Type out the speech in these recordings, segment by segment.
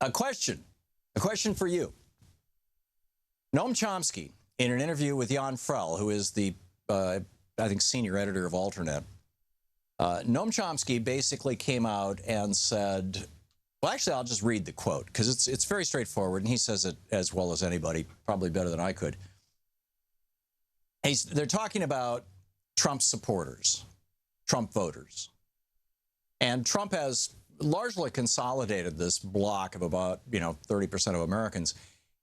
A question for you. Noam Chomsky, in an interview with Jan Frell, who is the, I think, senior editor of Alternet, Noam Chomsky basically came out and said, well, actually, I'll just read the quote, because it's very straightforward, and he says it as well as anybody, probably better than I could. They're talking about Trump supporters, Trump voters. And Trump has largely consolidated this block of about, 30% of Americans.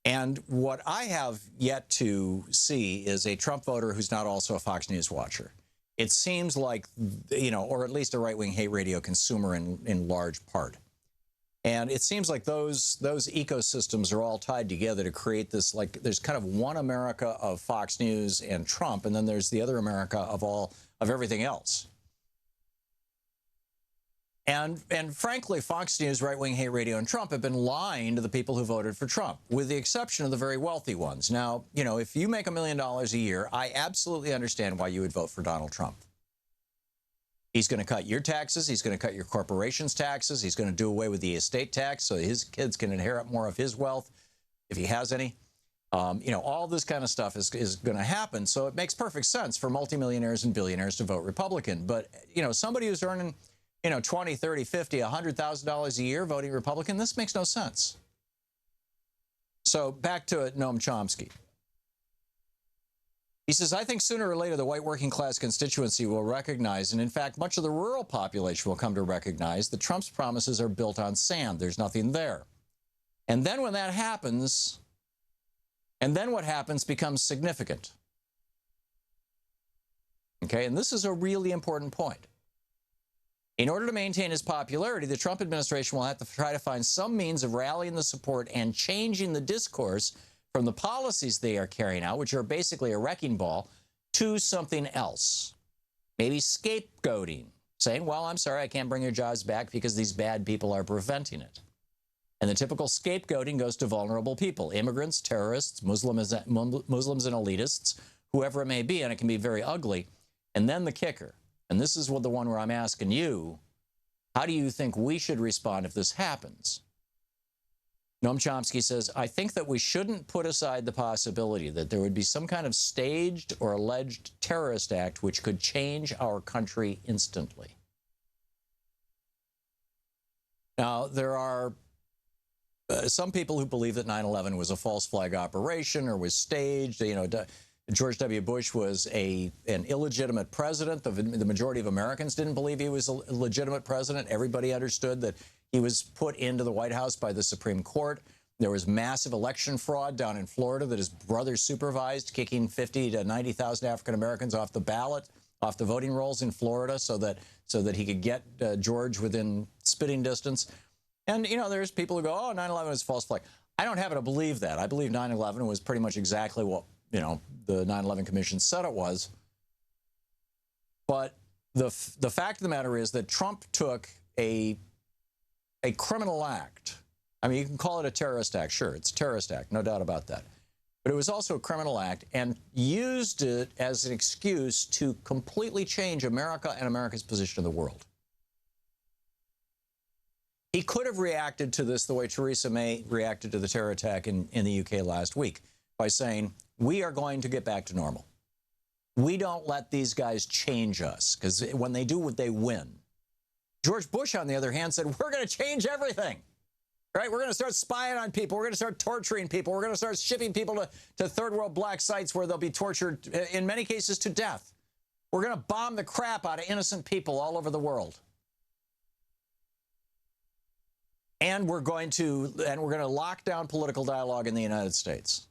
And what I have yet to see is a Trump voter who's not also a Fox News watcher. It seems like, or at least a right-wing hate radio consumer in large part. And it seems like those ecosystems are all tied together to create this, like, there's kind of one America of Fox News and Trump, and then there's the other America of everything else. And frankly, Fox News, right-wing hate radio, and Trump have been lying to the people who voted for Trump, with the exception of the very wealthy ones. Now, if you make $1 million a year, I absolutely understand why you would vote for Donald Trump. He's going to cut your taxes. He's going to cut your corporation's taxes. He's going to do away with the estate tax so his kids can inherit more of his wealth, if he has any. All this kind of stuff is going to happen. So it makes perfect sense for multimillionaires and billionaires to vote Republican. But, somebody who's earning, $20, $30, $50, $100,000 a year voting Republican, this makes no sense. So back to Noam Chomsky. He says, I think sooner or later the white working class constituency will recognize, and in fact much of the rural population will come to recognize, that Trump's promises are built on sand. There's nothing there. And then when that happens, what happens becomes significant. Okay, and this is a really important point. In order to maintain his popularity, the Trump administration will have to try to find some means of rallying the support and changing the discourse from the policies they are carrying out, which are basically a wrecking ball, to something else. Maybe scapegoating, saying, well, I'm sorry, I can't bring your jobs back because these bad people are preventing it. And the typical scapegoating goes to vulnerable people, immigrants, terrorists, Muslims and elitists, whoever it may be, and it can be very ugly. And then the kicker, and this is the one where I'm asking you, how do you think we should respond if this happens? Noam Chomsky says, I think that we shouldn't put aside the possibility that there would be some kind of staged or alleged terrorist act which could change our country instantly. Now, there are some people who believe that 9/11 was a false flag operation or was staged. George W. Bush was an illegitimate president. The majority of Americans didn't believe he was a legitimate president. Everybody understood that he was put into the White House by the Supreme Court. There was massive election fraud down in Florida that his brother supervised, kicking 50 to 90,000 African Americans off the ballot, off the voting rolls in Florida, so that he could get George within spitting distance. And there's people who go, "Oh, 9/11 is a false flag." I don't happen to believe that. I believe 9/11 was pretty much exactly what the 9/11 Commission said it was. But the fact of the matter is that Trump took a criminal act. I mean, you can call it a terrorist act. Sure, it's a terrorist act, no doubt about that. But it was also a criminal act, and used it as an excuse to completely change America and America's position in the world. He could have reacted to this the way Theresa May reacted to the terror attack in the UK last week, by saying, we are going to get back to normal. We don't let these guys change us, because when they do, they win. George Bush, on the other hand, said, we're going to change everything. Right? We're going to start spying on people. We're going to start torturing people. We're going to start shipping people to third world black sites where they'll be tortured, in many cases, to death. We're going to bomb the crap out of innocent people all over the world. And we're going to lock down political dialogue in the United States.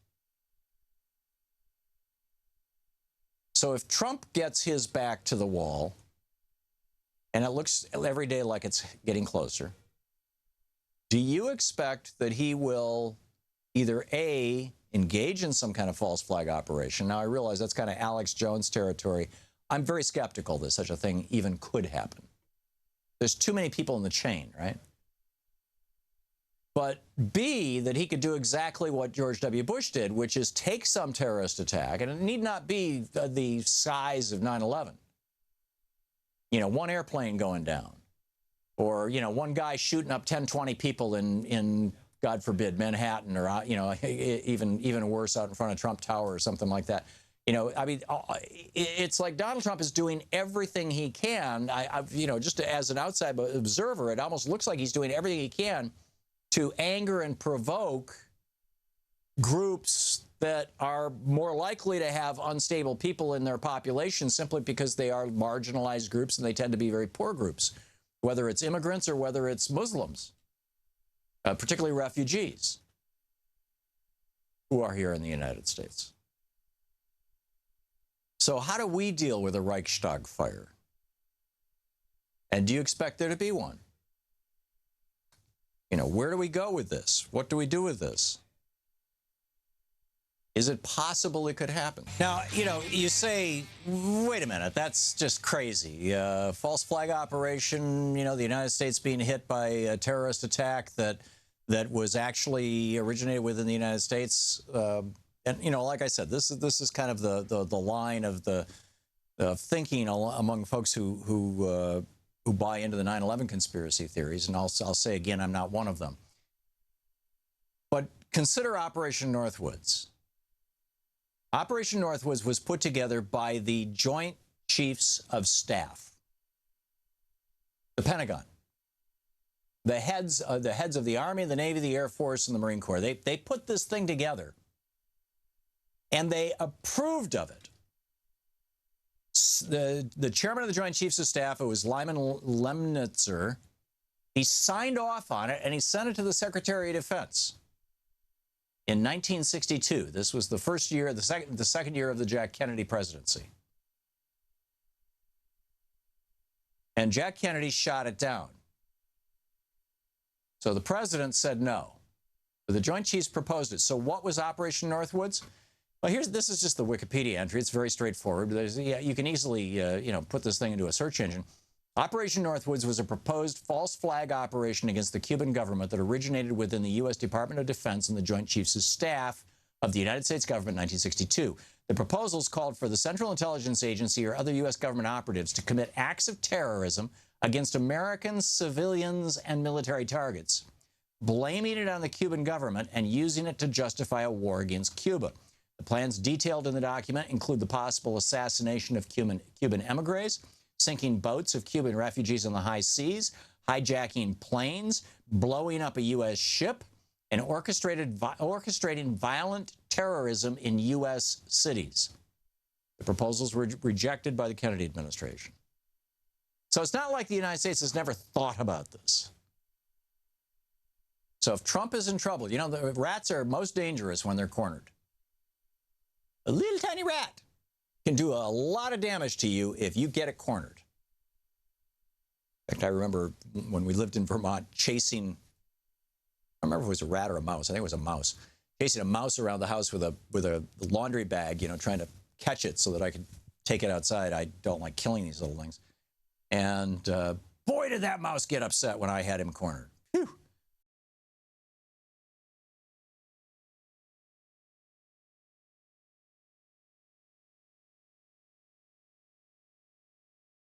So if Trump gets his back to the wall, and it looks every day like it's getting closer, do you expect that he will either A, engage in some kind of false flag operation? Now, I realize that's kind of Alex Jones territory. I'm very skeptical that such a thing even could happen. There's too many people in the chain, right? But B, that he could do exactly what George W. Bush did, which is take some terrorist attack, and it need not be the size of 9/11. One airplane going down, or, one guy shooting up 10, 20 people in God forbid, Manhattan, or even worse, out in front of Trump Tower or something like that. I mean, it's like Donald Trump is doing everything he can. Just as an outside observer, it almost looks like he's doing everything he can to anger and provoke groups that are more likely to have unstable people in their population simply because they are marginalized groups and they tend to be very poor groups, whether it's immigrants or whether it's Muslims, particularly refugees who are here in the United States. So how do we deal with a Reichstag fire? And do you expect there to be one? Where do we go with this? What do we do with this? Is it possible it could happen? Now, you say, wait a minute, that's just crazy. False flag operation, the United States being hit by a terrorist attack that was actually originated within the United States. And, like I said, this is kind of the line of the thinking among folks who buy into the 9/11 conspiracy theories. And I'll say again, I'm not one of them. But consider Operation Northwoods. Operation Northwoods was put together by the Joint Chiefs of Staff, the Pentagon, the heads of the Army, the Navy, the Air Force, and the Marine Corps. They put this thing together, and they approved of it. The chairman of the Joint Chiefs of Staff, it was Lyman Lemnitzer, he signed off on it, and he sent it to the Secretary of Defense. In 1962, this was the first year, the second year of the Jack Kennedy presidency. And Jack Kennedy shot it down. So the president said no. But the Joint Chiefs proposed it. So what was Operation Northwoods? Well, this is just the Wikipedia entry. It's very straightforward. You can easily, put this thing into a search engine. Operation Northwoods was a proposed false flag operation against the Cuban government that originated within the U.S. Department of Defense and the Joint Chiefs of Staff of the United States government in 1962. The proposals called for the Central Intelligence Agency or other U.S. government operatives to commit acts of terrorism against American civilians and military targets, blaming it on the Cuban government and using it to justify a war against Cuba. The plans detailed in the document include the possible assassination of Cuban emigres, sinking boats of Cuban refugees on the high seas, hijacking planes, blowing up a U.S. ship, and orchestrating violent terrorism in U.S. cities. The proposals were rejected by the Kennedy administration. So it's not like the United States has never thought about this. So if Trump is in trouble, the rats are most dangerous when they're cornered. A little tiny rat can do a lot of damage to you if you get it cornered. In fact, I remember when we lived in Vermont chasing, I don't remember if it was a rat or a mouse. I think it was a mouse. Chasing a mouse around the house with a laundry bag, trying to catch it so that I could take it outside. I don't like killing these little things. And boy, did that mouse get upset when I had him cornered.